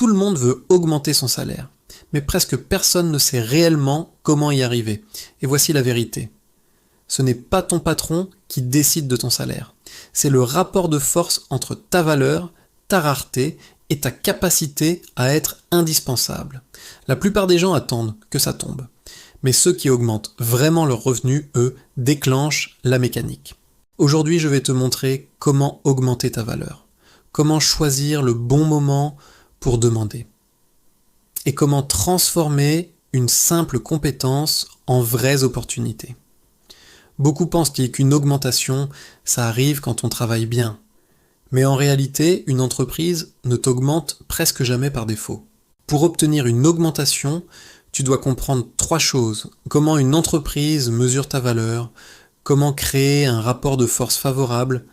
Tout le monde veut augmenter son salaire, mais presque personne ne sait réellement comment y arriver. Et voici la vérité. Ce n'est pas ton patron qui décide de ton salaire. C'est le rapport de force entre ta valeur, ta rareté et ta capacité à être indispensable. La plupart des gens attendent que ça tombe. Mais ceux qui augmentent vraiment leurs revenus, eux, déclenchent la mécanique. Aujourd'hui, je vais te montrer comment augmenter ta valeur, comment choisir le bon moment pour demander, et comment transformer une simple compétence en vraies opportunités. Beaucoup pensent qu'une augmentation, ça arrive quand on travaille bien. Mais en réalité, une entreprise ne t'augmente presque jamais par défaut. Pour obtenir une augmentation, tu dois comprendre 3 choses. Comment une entreprise mesure ta valeur, comment créer un rapport de force favorable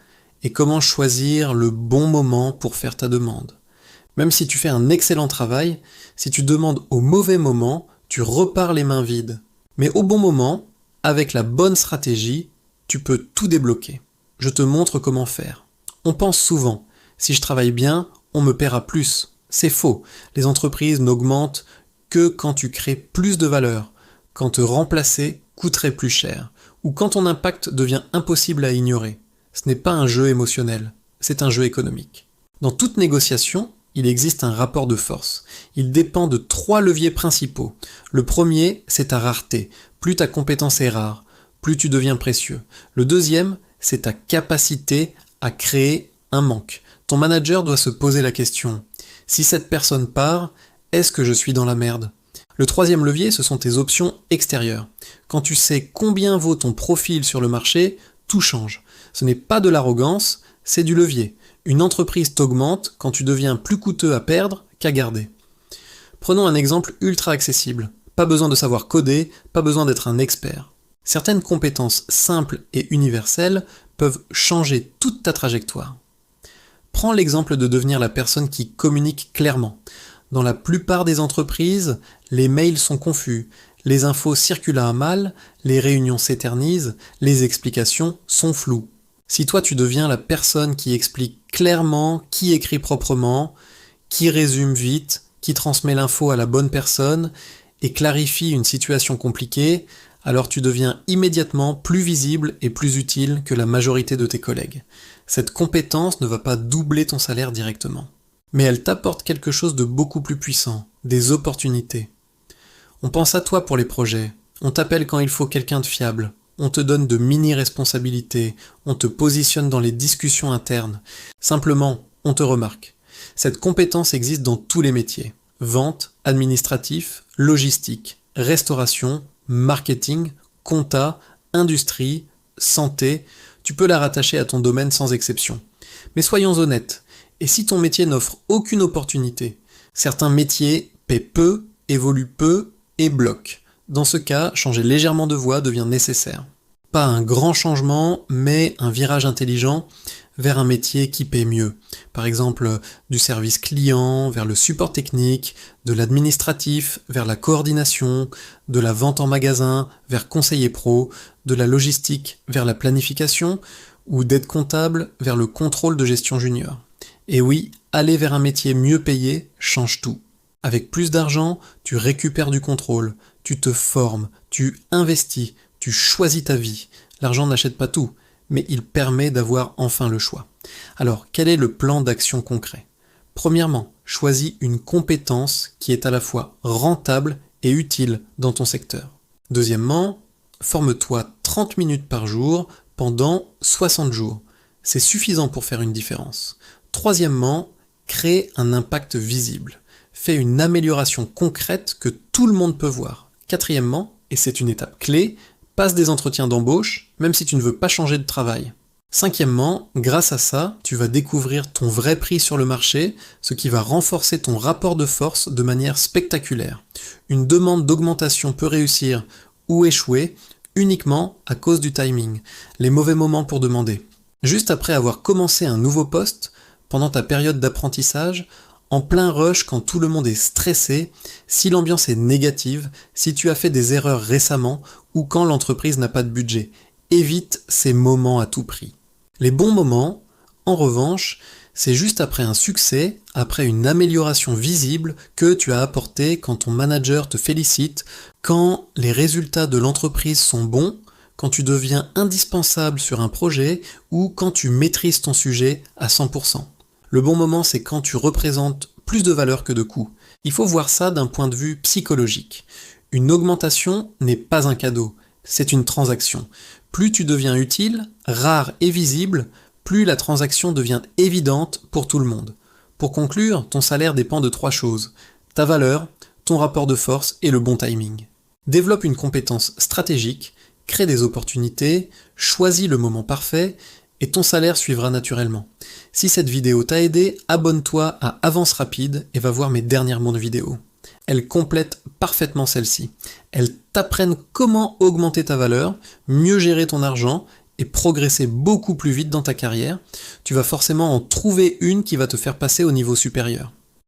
et comment choisir le bon moment pour faire ta demande. Même si tu fais un excellent travail, si tu demandes au mauvais moment, tu repars les mains vides. Mais au bon moment, avec la bonne stratégie, tu peux tout débloquer. Je te montre comment faire. On pense souvent, si je travaille bien, on me paiera plus. C'est faux. Les entreprises n'augmentent que quand tu crées plus de valeur, quand te remplacer coûterait plus cher, ou quand ton impact devient impossible à ignorer. Ce n'est pas un jeu émotionnel, c'est un jeu économique. Dans toute négociation, il existe un rapport de force. Il dépend de 3 leviers principaux. Le premier, c'est ta rareté. Plus ta compétence est rare, plus tu deviens précieux. Le deuxième, c'est ta capacité à créer un manque. Ton manager doit se poser la question: si cette personne part, est-ce que je suis dans la merde? Le troisième levier, ce sont tes options extérieures. Quand tu sais combien vaut ton profil sur le marché, tout change. Ce n'est pas de l'arrogance, c'est du levier. Une entreprise t'augmente quand tu deviens plus coûteux à perdre qu'à garder. Prenons un exemple ultra accessible. Pas besoin de savoir coder, pas besoin d'être un expert. Certaines compétences simples et universelles peuvent changer toute ta trajectoire. Prends l'exemple de devenir la personne qui communique clairement. Dans la plupart des entreprises, les mails sont confus, les infos circulent à mal, les réunions s'éternisent, les explications sont floues. Si toi tu deviens la personne qui explique clairement, qui écrit proprement, qui résume vite, qui transmet l'info à la bonne personne et clarifie une situation compliquée, alors tu deviens immédiatement plus visible et plus utile que la majorité de tes collègues. Cette compétence ne va pas doubler ton salaire directement. Mais elle t'apporte quelque chose de beaucoup plus puissant, des opportunités. On pense à toi pour les projets, on t'appelle quand il faut quelqu'un de fiable, on te donne de mini-responsabilités, on te positionne dans les discussions internes. Simplement, on te remarque. Cette compétence existe dans tous les métiers. Vente, administratif, logistique, restauration, marketing, compta, industrie, santé, tu peux la rattacher à ton domaine sans exception. Mais soyons honnêtes, et si ton métier n'offre aucune opportunité? Certains métiers paient peu, évoluent peu et bloquent. Dans ce cas, changer légèrement de voie devient nécessaire. Pas un grand changement, mais un virage intelligent vers un métier qui paie mieux. Par exemple, du service client vers le support technique, de l'administratif vers la coordination, de la vente en magasin vers conseiller pro, de la logistique vers la planification, ou d'aide comptable vers le contrôle de gestion junior. Et oui, aller vers un métier mieux payé change tout. Avec plus d'argent, tu récupères du contrôle, tu te formes, tu investis, tu choisis ta vie. L'argent n'achète pas tout, mais il permet d'avoir enfin le choix. Alors, quel est le plan d'action concret? Premièrement, choisis une compétence qui est à la fois rentable et utile dans ton secteur. Deuxièmement, forme-toi 30 minutes par jour pendant 60 jours. C'est suffisant pour faire une différence. Troisièmement, crée un impact visible. Fais une amélioration concrète que tout le monde peut voir. Quatrièmement, et c'est une étape clé, passe des entretiens d'embauche, même si tu ne veux pas changer de travail. Cinquièmement, grâce à ça, tu vas découvrir ton vrai prix sur le marché, ce qui va renforcer ton rapport de force de manière spectaculaire. Une demande d'augmentation peut réussir ou échouer uniquement à cause du timing, les mauvais moments pour demander. Juste après avoir commencé un nouveau poste, pendant ta période d'apprentissage, en plein rush quand tout le monde est stressé, si l'ambiance est négative, si tu as fait des erreurs récemment ou quand l'entreprise n'a pas de budget. Évite ces moments à tout prix. Les bons moments, en revanche, C'est juste après un succès, après une amélioration visible que tu as apporté quand ton manager te félicite, quand les résultats de l'entreprise sont bons, quand tu deviens indispensable sur un projet ou quand tu maîtrises ton sujet à 100%. Le bon moment, c'est quand tu représentes plus de valeur que de coûts. Il faut voir ça d'un point de vue psychologique. Une augmentation n'est pas un cadeau, c'est une transaction. Plus tu deviens utile, rare et visible, plus la transaction devient évidente pour tout le monde. Pour conclure, ton salaire dépend de 3 choses: ta valeur, ton rapport de force et le bon timing. Développe une compétence stratégique, crée des opportunités, choisis le moment parfait, et ton salaire suivra naturellement. Si cette vidéo t'a aidé, abonne-toi à Avance Rapide et va voir mes dernières mondes vidéo. Elles complètent parfaitement celle-ci. Elles t'apprennent comment augmenter ta valeur, mieux gérer ton argent et progresser beaucoup plus vite dans ta carrière. Tu vas forcément en trouver une qui va te faire passer au niveau supérieur.